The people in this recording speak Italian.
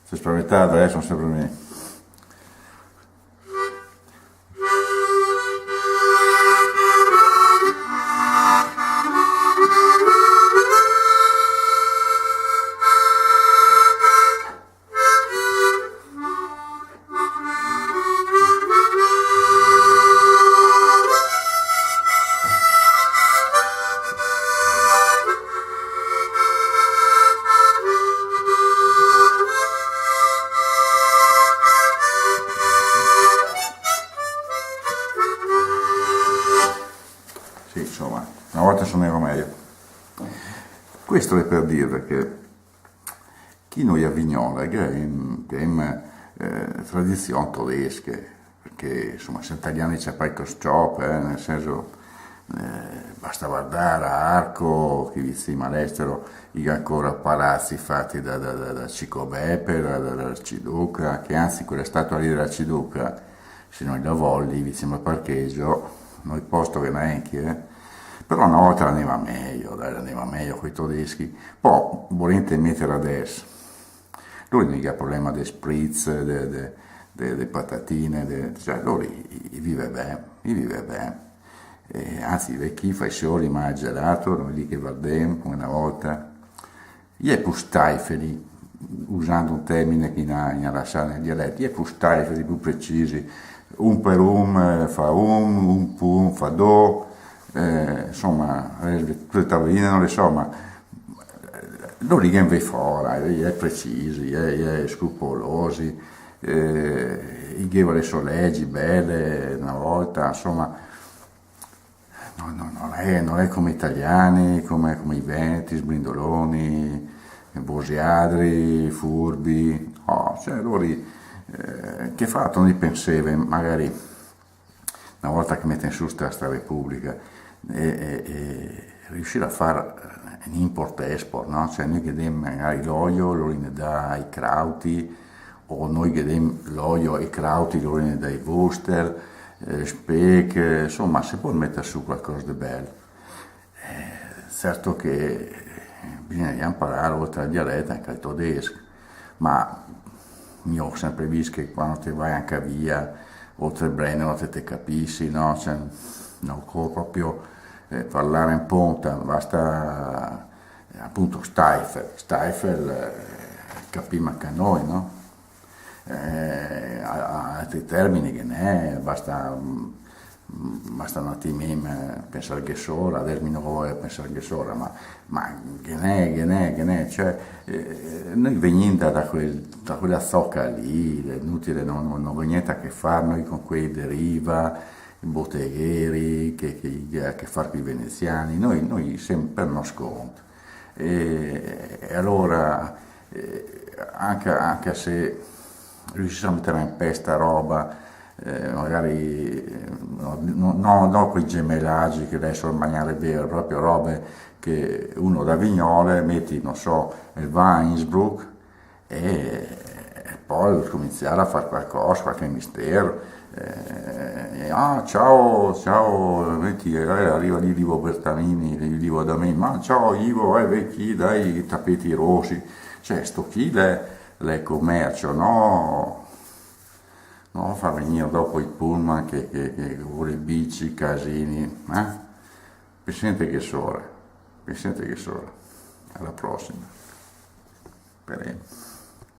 Si è spaventata, sono sempre me. Sì, insomma, una volta suonavo meglio. Questo è per dire che chi noi a Vignola che è una tradizione tedesca, perché insomma se italiani c'è poi costop, nel senso basta guardare a Arco, che vicino all'estero, i ancora palazzi fatti da Chico Beppe, dall'Arciduca, che anzi quella statua lì dell'Arciduca, se noi la volli vicino al parcheggio, noi posto che neanche, però una volta andava meglio, dai, andava meglio con i tedeschi, poi volente mettere adesso, lui non ha problema di spritz, di patatine, cioè lui vive bene, anzi vecchi fa i soli ma gelato, non lì che va bene come una volta, gli è più staifeli, usando un termine che in lasciato nel dialetto, gli è più staifeli, più precisi, un per fa un pum fa do, insomma, le tavoline non le so, ma non li gambe fuori, è precisi, è scrupolosi, gli le soleggi belle una volta, insomma, non è come italiani, come i veneti, sbrindoloni, bosiadri, furbi, no, cioè loro che fatto non pensava, magari una volta che mette in su sta Repubblica, riuscire a fare un import-export, no? Cioè noi chiediamo magari l'olio, lo ne dà i crauti, o noi chiediamo l'olio e i crauti, lo ne dà i Wuster, Speck, insomma si può mettere su qualcosa di bello. Certo che bisogna imparare oltre al dialetto anche il tedesco, ma io ho sempre visto che quando ti vai anche via, oltre il Brennero te capisci, no? Cioè, non occorre proprio parlare in punta, basta appunto Steifel capiamo anche a noi, no? Altri termini che ne è, basta un attimo pensare che sola, adesso mi non vuole pensare che sola, ma che ne, cioè noi veniamo da quella zocca lì, è inutile, non ho niente a che fare noi con quei deriva, i bottegheri, che ha a che fare con i veneziani, noi sempre per nascondo. E allora, anche se riuscissimo a mettere in pesta roba, magari no quei gemellaggi che adesso mangiare vero, proprio robe che uno da Vignole metti, non so, va a Innsbruck e poi cominciare a fare qualcosa, qualche mistero. Ciao, vedi, arriva lì l'Ivo Bertamini, l'Ivo da me, ma ciao Ivo, vecchi, dai i tappeti rossi, cioè sto chi le commercio, no? No, fa venire dopo i pullman che vuole bici, casini, pensate che sola, alla prossima, speriamo.